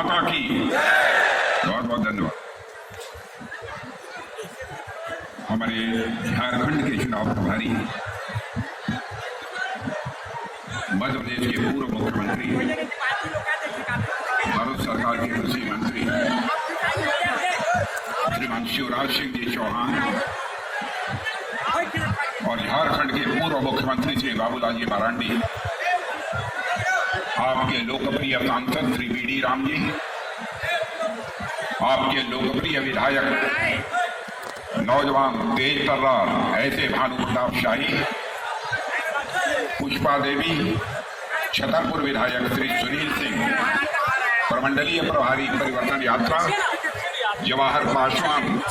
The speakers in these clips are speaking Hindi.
माता की बहुत बहुत धन्यवाद। हमारे झारखंड के चुनाव प्रभारी, मध्य प्रदेश के पूर्व मुख्यमंत्री, भारत सरकार के कृषि मंत्री श्रीमान शिवराज सिंह जी चौहान और झारखंड के पूर्व मुख्यमंत्री श्री बाबूलाल जी मरांडी, आपके लोकप्रिय सांसद श्री बी डी राम जी, आपके लोकप्रिय विधायक नौजवान तेज तर्रार ऐसे भानु प्रताप शाही, पुष्पा देवी, छतरपुर विधायक श्री सुनील सिंह, प्रमंडलीय प्रभारी परिवर्तन यात्रा जवाहर पासवान,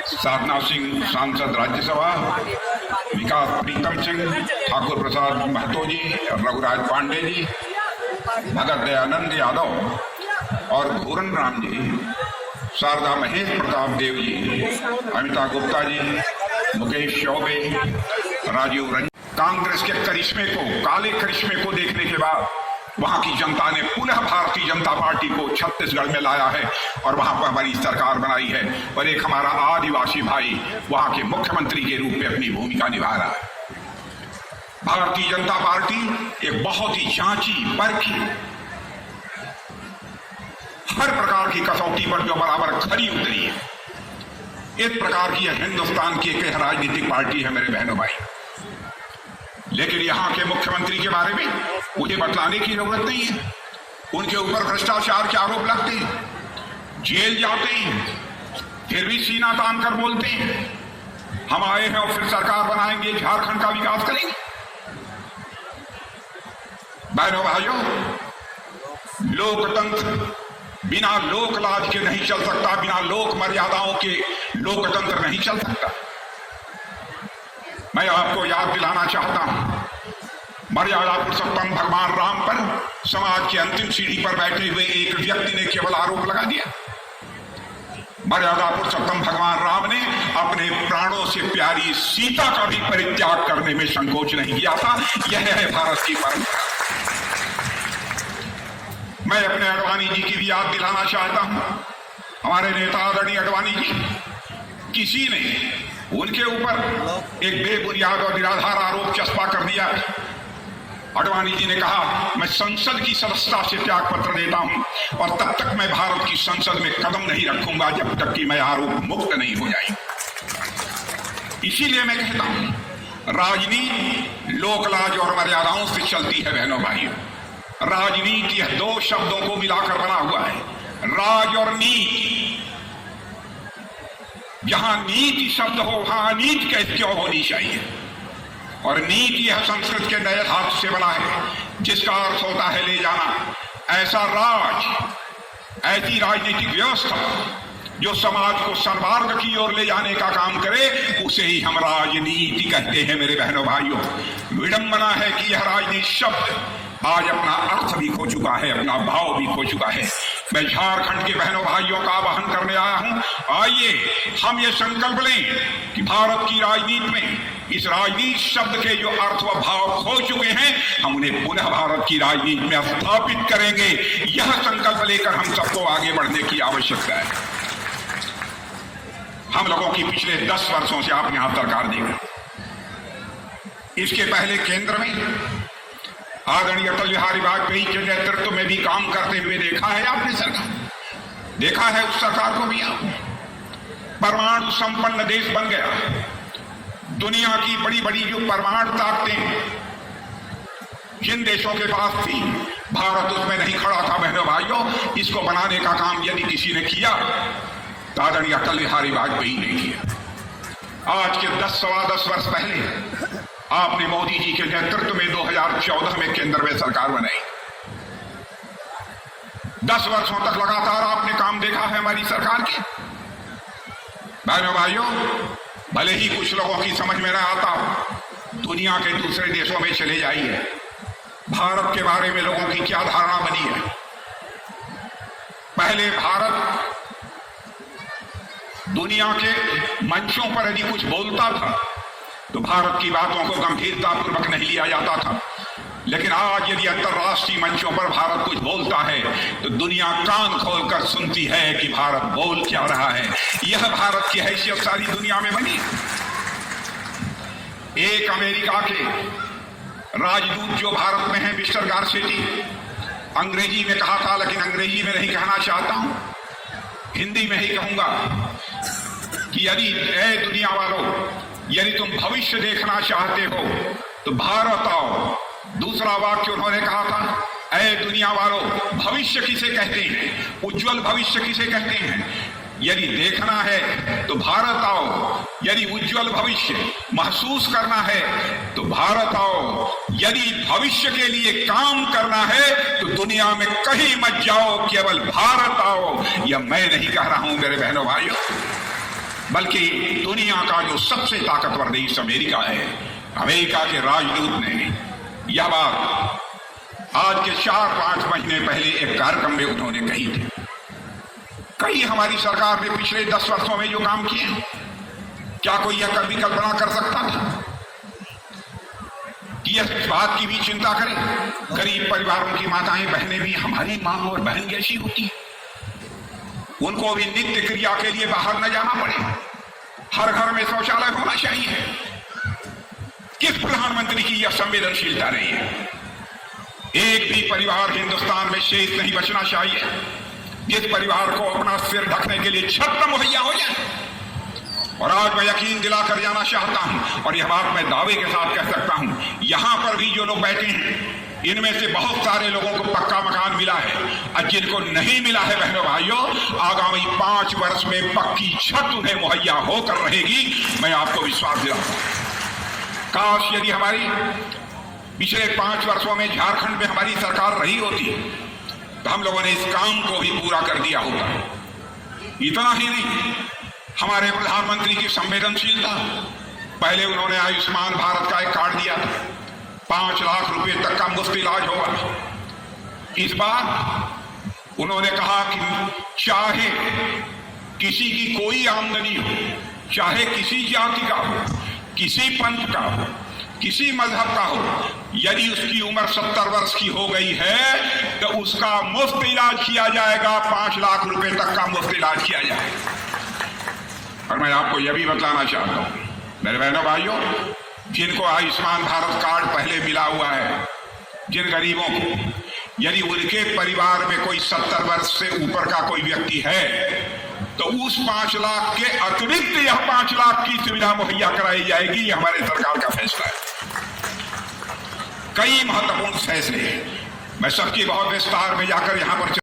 साधना सिंह सांसद राज्यसभा, विकास प्रीतम सिंह, ठाकुर प्रसाद महतो जी, रघुराज पांडे जी, भगत दयानंद यादव और घूरन राम जी, शारदा महेश प्रताप देव जी, अमिताभ गुप्ता जी, मुकेश चौबे, राजीव रंजन। कांग्रेस के करिश्मे को, काले करिश्मे को देखने के बाद वहां की जनता ने पुनः भारतीय जनता पार्टी को छत्तीसगढ़ में लाया है और वहां पर हमारी सरकार बनाई है और एक हमारा आदिवासी भाई वहां के मुख्यमंत्री के रूप में अपनी भूमिका निभा रहा है। भारतीय जनता पार्टी एक बहुत ही जांची परखी, हर प्रकार की कसौटी पर जो बराबर खरी उतरी है, इस प्रकार की हिंदुस्तान की एक राजनीतिक पार्टी है मेरे बहनों भाई। लेकिन यहाँ के मुख्यमंत्री के बारे में मुझे बतलाने की जरूरत नहीं है। उनके ऊपर भ्रष्टाचार के आरोप लगते हैं, जेल जाते हैं, फिर भी सीना तान कर बोलते हैं हम आए हैं और फिर सरकार बनाएंगे, झारखंड का विकास करेंगे। बहनों भाइयों, लोकतंत्र बिना लोकलाज के नहीं चल सकता, बिना लोक मर्यादाओं के लोकतंत्र नहीं चल सकता। मैं आपको याद दिलाना चाहता हूं, मर्यादा पुरुषोत्तम भगवान राम पर समाज की अंतिम सीढ़ी पर बैठे हुए एक व्यक्ति ने केवल आरोप लगा दिया। मर्यादा पुरुषोत्तम भगवान राम ने अपने प्राणों से प्यारी सीता का भी परित्याग करने में संकोच नहीं किया था। यह है भारत की परंपरा। मैं अपने अडवाणी जी की भी याद दिलाना चाहता हूं। हमारे नेता आदरणीय अडवाणी जी, किसी ने उनके ऊपर एक बेबुनियाद और निराधार आरोप चस्पा कर दिया। अडवाणी जी ने कहा मैं संसद की सदस्यता से त्याग पत्र देता हूं और तब तक मैं भारत की संसद में कदम नहीं रखूंगा जब तक कि मैं आरोप मुक्त नहीं हो जाए। इसीलिए मैं कहता हूं, राजनीति लोकलाज और मर्यादाओं से चलती है बहनों भाइयों। राजनीति दो शब्दों को मिलाकर बना हुआ है, राज और नीति। जहां नीति शब्द हो वहां अनीति कैसे क्यों होनी चाहिए। और नीति यह संस्कृत के नए धातु से बना है जिसका अर्थ होता है ले जाना। ऐसा राज, ऐसी राजनीतिक व्यवस्था जो समाज को सन्मार्ग की ओर ले जाने का काम करे, उसे ही हम राजनीति कहते हैं मेरे बहनों भाइयों। विडंबना है कि यह राजनीति शब्द आज अपना अर्थ भी खो चुका है, अपना भाव भी खो चुका है। मैं झारखंड के बहनों भाइयों का आह्वान करने आया हूं, आइए हम ये संकल्प लें कि भारत की राजनीति में इस राजनीति शब्द के जो अर्थ व भाव खो चुके हैं, हम उन्हें पुनः भारत की राजनीति में स्थापित करेंगे। यह संकल्प लेकर हम सबको आगे बढ़ने की आवश्यकता है। हम लोगों की पिछले 10 वर्षों से आपने यहां सरकार देखा। इसके पहले केंद्र में आदरणीय अटल बिहारी वाजपेयी के नेतृत्व में भी काम करते हुए देखा है आपने सरकार, देखा है उस सरकार को भी। आप परमाणु संपन्न देश बन गया। दुनिया की बड़ी बड़ी जो परमाणु ताकतें जिन देशों के पास थी, भारत उसमें नहीं खड़ा था बहनों भाइयों। इसको बनाने का काम यदि किसी ने किया तो आदरणीय अटल बिहारी वाजपेयी ने किया। आज के 10-10 वर्ष पहले आपने मोदी जी के नेतृत्व में 2014 में केंद्र में सरकार बनाई। 10 वर्षों तक लगातार आपने काम देखा है हमारी सरकार के। बहनों भाइयों, भले ही कुछ लोगों की समझ में न आता, दुनिया के दूसरे देशों में चले जाइए, भारत के बारे में लोगों की क्या धारणा बनी है। पहले भारत दुनिया के मंचों पर यदि कुछ बोलता था तो भारत की बातों को गंभीरतापूर्वक नहीं लिया जाता था। लेकिन आज यदि अंतर्राष्ट्रीय मंचों पर भारत कुछ बोलता है तो दुनिया कान खोलकर सुनती है कि भारत बोल क्या रहा है। यह भारत की हैसियत सारी दुनिया में बनी। एक अमेरिका के राजदूत जो भारत में है मिस्टर गारसेटी, अंग्रेजी में कहा था, लेकिन अंग्रेजी में नहीं कहना चाहता हूं, हिंदी में ही कहूंगा कि यदि ए दुनिया वालों, यदि तुम भविष्य देखना चाहते हो तो भारत आओ। दूसरा वाक्य उन्होंने कहा था, ए दुनिया वालों, भविष्य किसे कहते हैं, उज्जवल भविष्य किसे कहते हैं। यदि देखना है तो भारत आओ, यदि उज्जवल भविष्य महसूस करना है तो भारत आओ, यदि भविष्य के लिए काम करना है तो दुनिया में कहीं मत जाओ, केवल भारत आओ। यह मैं नहीं कह रहा हूं मेरे बहनों भाइयों, बल्कि दुनिया का जो सबसे ताकतवर देश अमेरिका है, अमेरिका के राजदूत ने यह बात आज के 4-5 महीने पहले एक कार्यक्रम में उन्होंने कही थी। कई हमारी सरकार ने पिछले 10 वर्षों में जो काम किए, क्या कोई यह कभी कल्पना कर सकता था कि यह बात की भी चिंता करें? गरीब परिवारों की माताएं बहनें भी हमारी मां और बहन जैसी होती है, उनको भी नित्य क्रिया के लिए बाहर न जाना पड़े, हर घर में शौचालय होना चाहिए। किस प्रधानमंत्री की यह संवेदनशीलता रही है? एक भी परिवार हिंदुस्तान में शेष नहीं बचना चाहिए जिस परिवार को अपना सिर ढकने के लिए छत मुहैया हो जाए। और आज मैं यकीन दिलाकर जाना चाहता हूं, और यह बात मैं दावे के साथ कह सकता हूं, यहां पर भी जो लोग बैठे हैं इनमें से बहुत सारे लोगों को पक्का मकान मिला है, और जिनको नहीं मिला है बहनों भाइयों, आगामी 5 वर्ष में पक्की छत उन्हें मुहैया होकर रहेगी, मैं आपको विश्वास दिलाता हूं। काश यदि हमारी पिछले 5 वर्षों में झारखंड में हमारी सरकार रही होती तो हम लोगों ने इस काम को भी पूरा कर दिया होता। इतना ही नहीं, हमारे प्रधानमंत्री की संवेदनशीलता, पहले उन्होंने आयुष्मान भारत का एक कार्ड दिया था, 5 लाख रुपए तक का मुफ्त इलाज होगा। इस बार उन्होंने कहा कि चाहे किसी की कोई आमदनी हो, चाहे किसी जाति का हो, किसी पंथ का हो, किसी मजहब का हो, यदि उसकी उम्र 70 वर्ष की हो गई है तो उसका मुफ्त इलाज किया जाएगा, 5 लाख रुपए तक का मुफ्त इलाज किया जाएगा। और मैं आपको यह भी बताना चाहता हूं मेरे बहनों भाइयों, जिनको आयुष्मान भारत कार्ड पहले मिला हुआ है, जिन गरीबों को, यदि उनके परिवार में कोई 70 वर्ष से ऊपर का कोई व्यक्ति है तो उस 5 लाख के अतिरिक्त यह 5 लाख की सुविधा मुहैया कराई जाएगी। यह हमारे सरकार का फैसला है। कई महत्वपूर्ण फैसले, मैं सबकी बहुत विस्तार में जाकर यहां पर